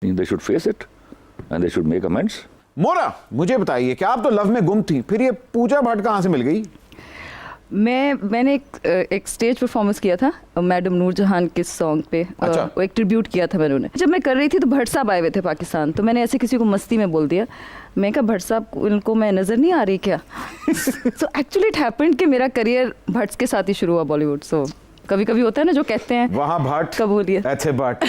They should face it and they should make amends. Mona, मुझे बताइए कि आप तो लव में गुम थी, फिर ये पूजा भट्ट कहाँ से मिल गई? मैंने एक स्टेज परफॉर्मेंस किया था मैडम नूरजहान के सॉन्ग पे। अच्छा। वो एक ट्रिब्यूट किया था मैंने उन्हें। जब मैं कर रही थी तो भट्ट साहब आए हुए थे पाकिस्तान, तो मैंने ऐसे किसी को मस्ती में बोल दिया, मैं कहा भट्ट साहब इनको मैं नज़र नहीं आ रही क्या? सो एक्चुअली इट हैपेंड कि मेरा करियर भट्ट के साथ ही शुरू हुआ बॉलीवुड। सो कभी कभी होता है ना जो कहते हैं वहाँ भट्ट कबूलियत। ऐसे भट्ट।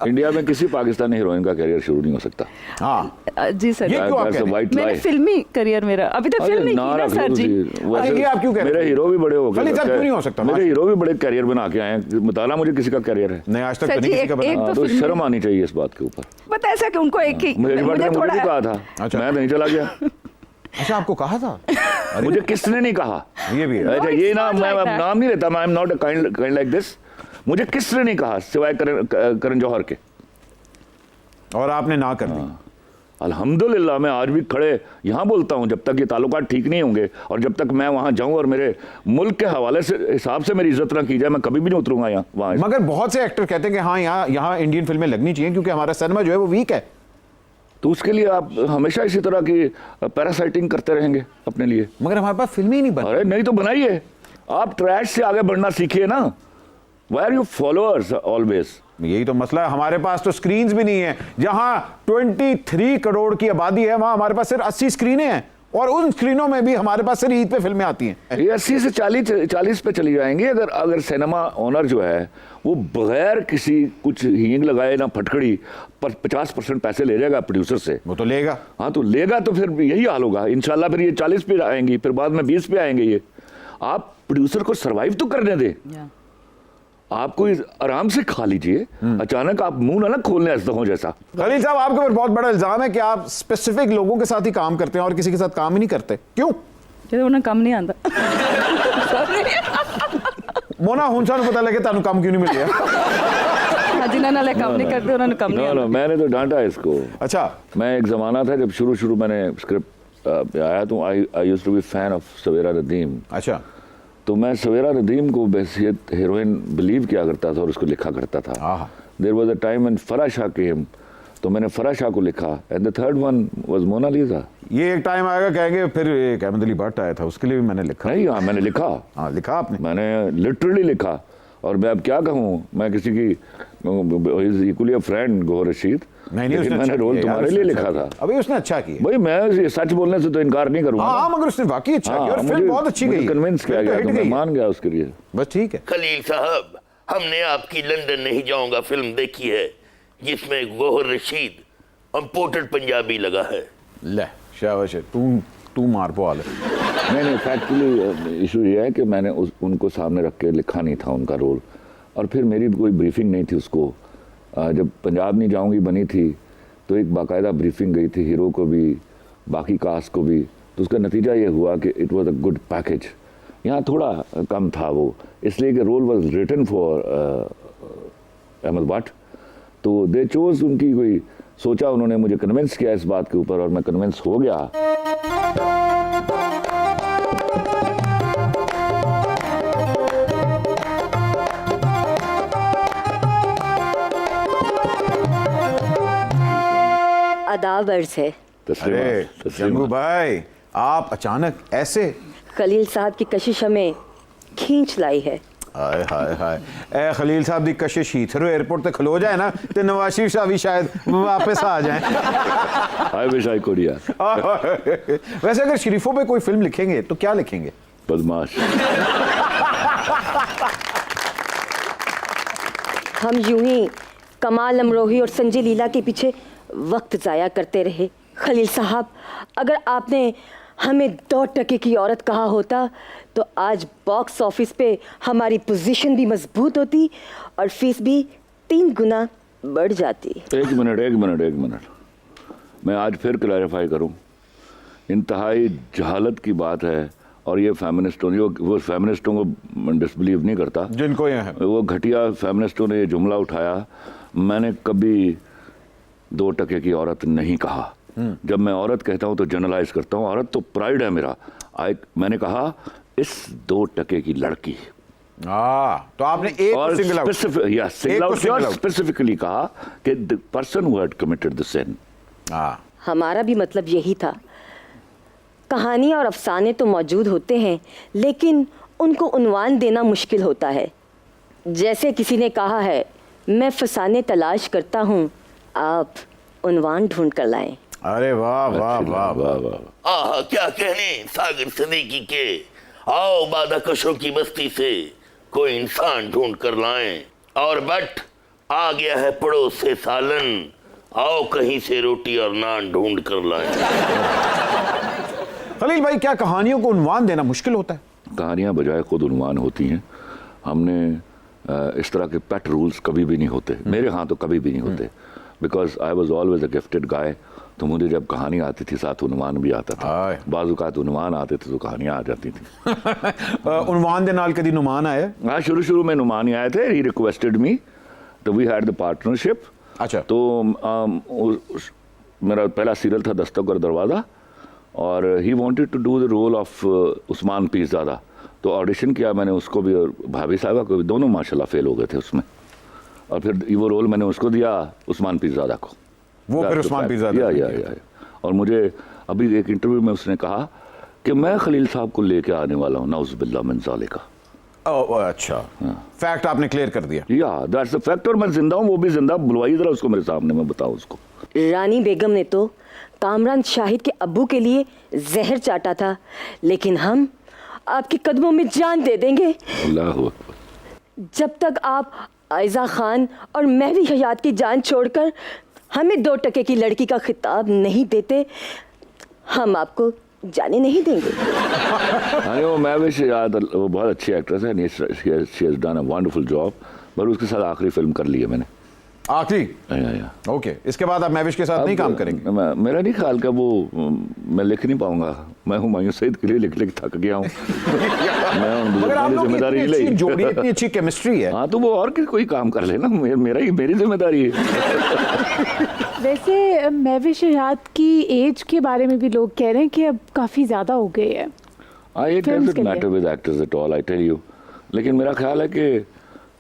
इंडिया में किसी पाकिस्तानी हीरोइन का करियर शुरू नहीं हो सकता। हाँ जी सर। ये क्यों आप कह रहे हैं? मैंने फिल्मी करियर मेरा अभी तक फिल्म नहीं की ना सर जी। अरे ये आप क्यों कह रहे हैं? मेरे हीरो भी बड़े हो गए। खलील साहब क्यों नहीं हो सकता? मेरे हीरो भी बड़े करियर बना के आए हैं। बताना मुझे किसी का करियर है? नहीं, आज तक सर तो जी, नहीं किसी का एक बना। तो तो फिल्म शर्म आनी चाहिए इस बात के ऊपर। पता है ऐसा कि उनको एक ही मुझे मुझे भी थोड़ा कहा था। अच्छा। मैं तो नहीं चला गया। अच्छा, आपको कहा था? मुझे किसने नहीं कहा? ये भी है। अच्छा, No, ये it's ना not मैं like that. नाम नहीं लेता, मैं I am not a kind like this. मुझे किसने नहीं कहा सिवाय करण जौहर के। और आपने ना कर दी। अल्हम्दुलिल्लाह मैं आज भी खड़े यहाँ बोलता हूँ, जब तक ये ताल्लुकात ठीक नहीं होंगे और जब तक मैं वहाँ जाऊँ और मेरे मुल्क के हवाले से हिसाब से मेरी इज्जत ना की जाए, मैं कभी भी नहीं उतरूंगा यहाँ वहाँ। मगर बहुत से एक्टर कहते हैं कि हाँ, यहाँ इंडियन फिल्में लगनी चाहिए क्योंकि हमारा सिनेमा जो है वो वीक है। तो उसके लिए आप हमेशा इसी तरह की पैरासाइटिंग करते रहेंगे अपने लिए। मगर हमारे पास फिल्में ही नहीं बन। अरे नहीं तो बनाइए। आप ट्रैश से आगे बढ़ना सीखिए ना। Why are you followers always? यही तो मसला है, हमारे पास तो स्क्रीन्स भी नहीं है। जहां 23 करोड़ की आबादी है वहां हमारे पास सिर्फ 80 स्क्रीनें हैं और उन स्क्रीनों में भी हमारे पास सिर्फ ईद पे फिल्में आती हैं। ये 80 से 40 पे चली जाएंगी अगर सिनेमा ओनर जो है वो बगैर किसी कुछ हींग लगाए ना फटकड़ी पर 50% पैसे ले जाएगा प्रोड्यूसर से। वो तो लेगा। हाँ तो लेगा, तो फिर यही हाल होगा इंशाल्लाह। फिर ये 40 पे आएंगी, फिर बाद में 20 पे आएंगे। ये आप प्रोड्यूसर को सर्वाइव तो करने दे। आप कोई आराम से खा लीजिए। अचानक आप मुंह ना खोलने हो जैसा। खलील साहब, आपके ऊपर बहुत बड़ा इल्जाम है कि आप स्पेसिफिक लोगों के साथ ही काम करते हैं और किसी के साथ काम ही नहीं करते। क्यों? उन्हें कम नहीं आता। मोना हुन सानू पता लगे तानू काम क्यों नहीं मिल गया? हाँ जिन्होंने नाले काम नहीं करते उन्होंने कम नहीं आता। मैंने तो डांटा इसको। अच्छा। मैं एक जमाना था जब शुरू मैंने स्क्रिप्ट आया तो I used to be fan of Savera Radeem. अच्छा। तो मैं सवेरा रदीम को बहसियत हीरोइन बिलीव किया करता था और उसको लिखा करता था। There was a time when Farah Shah came, तो मैंने फराह शाह को लिखा and the third one was Monalisa. ये एक टाइम आएगा कहेंगे फिर एक अहमद अली भट्ट आया था, उसके लिए भी मैंने लिखा। नहीं, हाँ मैंने लिखा। हाँ लिखा आपने? मैंने लिटरली लिखा। और मैं अब क्या कहूँ, मैं किसी की इक्वली अ फ्रेंड गोहर रशीद, नहीं, लेकिन मैंने रोल तुम्हारे लिए लिखा था। अभी उसने अच्छा किया भाई, मैं सच बोलने से तो इनकार नहीं करूंगा। हाँ, मगर उसने वाकई अच्छा किया और फिल्म बहुत अच्छी गई। कन्विंस किया गया तो मैं मान गया उसके लिए। बस ठीक है। खलील साहब, हमने आपकी लंदन नहीं जाऊंगा फिल्म देखी है जिसमें गोहर रशीद इंपोर्टेड पंजाबी लगा है। ले शाबाश है, तू मार पोल। नहीं, फैक्चुअली इशू ये है कि मैंने उनको सामने रख के लिखा नहीं था उनका रोल, और फिर मेरी कोई ब्रीफिंग नहीं थी उसको। जब पंजाब नहीं जाऊंगी बनी थी तो एक बाकायदा ब्रीफिंग गई थी हीरो को भी, बाकी कास्ट को भी, तो उसका नतीजा ये हुआ कि it was a good package. यहाँ थोड़ा कम था वो, इसलिए कि role was written for Ahmed Bhatt, तो दे चोज उनकी कोई सोचा, उन्होंने मुझे कन्विंस किया इस बात के ऊपर और मैं कन्विंस हो गया। आदाब अर्ज है। अरे जंगू भाई, आप अचानक ऐसे? खलील साहब की कशिश हमें खींच लाई है। हाय हाय हाय, ए खलील साहब दी कशिश हीथरो एयरपोर्ट ते खलो जाए ना ते नवाज शरीफ साहब भी शायद वापस आ जाएं। आई विश आई कुड यार। वैसे अगर शरीफों पे कोई फिल्म लिखेंगे तो क्या लिखेंगे? बदमाश। हम यूं ही कमाल अमरोही और संजय लीला के पीछे वक्त जाया करते रहे। खलील साहब, अगर आपने हमें 2% की औरत कहा होता तो आज बॉक्स ऑफिस पे हमारी पोजीशन भी मजबूत होती और फीस भी 3 गुना बढ़ जाती। एक मिनट, मैं आज फिर क्लैरिफाई करूं, इंतहाई जहालत की बात है और ये फेमिनिस्टों, वो फेमिनिस्टों को डिसबिलीव नहीं करता, जिनको ये है वो घटिया फेमिनिस्टों ने ये जुमला उठाया। मैंने कभी 2% की औरत नहीं कहा। जब मैं औरत कहता हूं तो जनरलाइज करता हूं, औरत तो प्राइड है मेरा। मैंने कहा इस 2% की लड़की, तो आपने एक और को single out, single out specifically कहा कि the person who had committed the sin. हमारा भी मतलब यही था। कहानी और अफसाने तो मौजूद होते हैं, लेकिन उनको उन्वान देना मुश्किल होता है। जैसे किसी ने कहा है, मैं फसाने तलाश करता हूँ, आप उन्वान ढूंढ कर लाएं। अरे वाह वाह वाह वाह वाह। आहा, क्या कहने सागर सदीकी के, आओ बादाकशों की बस्ती से कोई इंसान ढूंढ कर लाएं। और बट आ गया है पड़ोस से सालन, आओ कहीं से रोटी और नान ढूंढ कर लाएं। खलील भाई, क्या कहानियों को उन्वान देना मुश्किल होता है? कहानियां बजाय खुद उन्वान होती हैं। हमने इस तरह के पेट रूल्स कभी भी नहीं होते, मेरे यहाँ तो कभी भी नहीं होते, because I was always a gifted guy. तो मुझे जब कहानी आती थी साथ उन्वान भी आता था, बाज़-औक़ात उन्वान आते थे तो कहानियां आ जाती थी। उन्वान दे नाल कदी नुमान आया? हाँ, शुरू में नुमान ही आए थे, ही रिक्वेस्टेड मी, तो वी हैड द पार्टनरशिप। अच्छा। तो मेरा पहला सीरियल था दस्तक और दरवाज़ा, और he wanted to do the role of Usman Peerzada. तो ऑडिशन किया मैंने उसको भी और भाभी साहबा को भी, दोनों माशाल्लाह फेल हो गए थे उसमें। और फिर वो रोल मैंने उसको दिया, उस्मान पीरज़ादा को। वो फिर उस्मान पीरज़ादा या। और मुझे अभी एक इंटरव्यू में उसने कहा कि मैं खलील साहब को लेके आने वाला हूँ, नाउज़ बिल्लाह मिन ज़ालिका। अच्छा, फैक्ट आपने क्लियर कर दिया। या दैट्स द फैक्ट। और मैं जिंदा हूँ, वो भी जिंदा। बुलवाइए जरा उसको मेरे सामने, मैं बताऊँ उसको। रानी बेगम ने तो कामरान शाहिद के अब्बू के लिए जहर चाटा था, लेकिन हम आपके कदमों में जान दे देंगे अल्लाह अकबर। जब तक आप आयजा खान और महवी हयात की जान छोड़कर हमें 2 टके की लड़की का खिताब नहीं देते, हम आपको जाने नहीं देंगे। अरे वो मैं भी याद, वो बहुत अच्छी एक्ट्रेस है, she has done a wonderful job, पर उसके साथ आखिरी फिल्म कर ली है मैंने। आखिरी? या। ओके, इसके बाद आप महविश के साथ नहीं काम करेंगे? मेरा नहीं ख्याल का वो, मैं लिख नहीं पाऊंगा। मैं हुमायूं सईद के लिए लिख थक गया हूँ। मगर आप लोग की इतनी अच्छी जोड़ी, इतनी अच्छी केमिस्ट्री है। हाँ, तो वो और कोई काम कर लेना, मेरी जिम्मेदारी है। वैसे महविश हयात की एज के बारे में भी लोग कह रहे हैं कि अब काफ़ी ज़्यादा हो गई है। It doesn't matter with actors at all, I tell you। लेकिन मेरा ख्याल है कि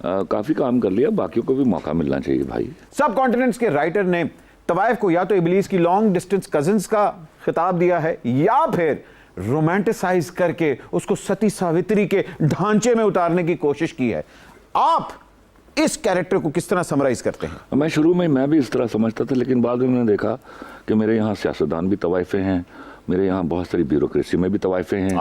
काफ़ी काम कर लिया, बाकियों को भी मौका मिलना चाहिए भाई। सब कॉन्टिनेंट्स के राइटर ने तवाइफ को या तो इबलीस की लॉन्ग डिस्टेंस कजिन्स का खिताब दिया है, या फिर रोमांटिसाइज करके उसको सती सावित्री के ढांचे में उतारने की कोशिश की है। आप इस कैरेक्टर को किस तरह समराइज करते हैं? मैं शुरू में मैं भी इस तरह समझता था, लेकिन बाद में मैंने देखा कि मेरे यहाँ सियासतदान भी तवाइफे हैं, मेरे यहाँ बहुत सारी ब्यूरोक्रेसी में भी तवाइफे हैं,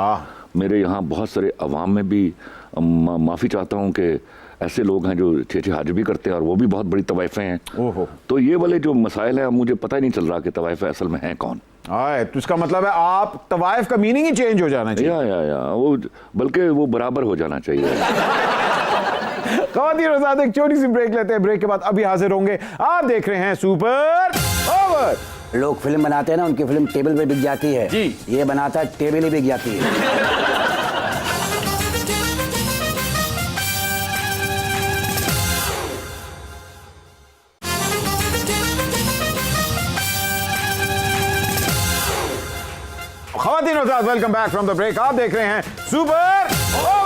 मेरे यहाँ बहुत सारे अवाम में भी माफ़ी चाहता हूँ कि ऐसे लोग हैं जो छे हज भी करते हैं और वो भी बहुत बड़ी तवाइफे हैं। तो ये वाले जो मसाइल हैं, मुझे पता ही नहीं चल रहा कि तवाइफे असल में हैं कौन। तो इसका मतलब है आप तवाइफ का मीनिंग ही चेंज हो जाना चाहिए। या वो, बल्कि वो बराबर हो जाना चाहिए। ख़वातीन और हज़रात, एक छोटी सी ब्रेक लेते हैं, ब्रेक के बाद अभी हाजिर होंगे। आप देख रहे हैं सुपर ओवर। लोग फिल्म बनाते हैं ना, उनकी फिल्म टेबल पे बिक जाती है जी। ये बनाता है, टेबल ही बिक जाती है। ख़वातीन और हज़रात, welcome back from the break. आप देख रहे हैं सुपर ओवर।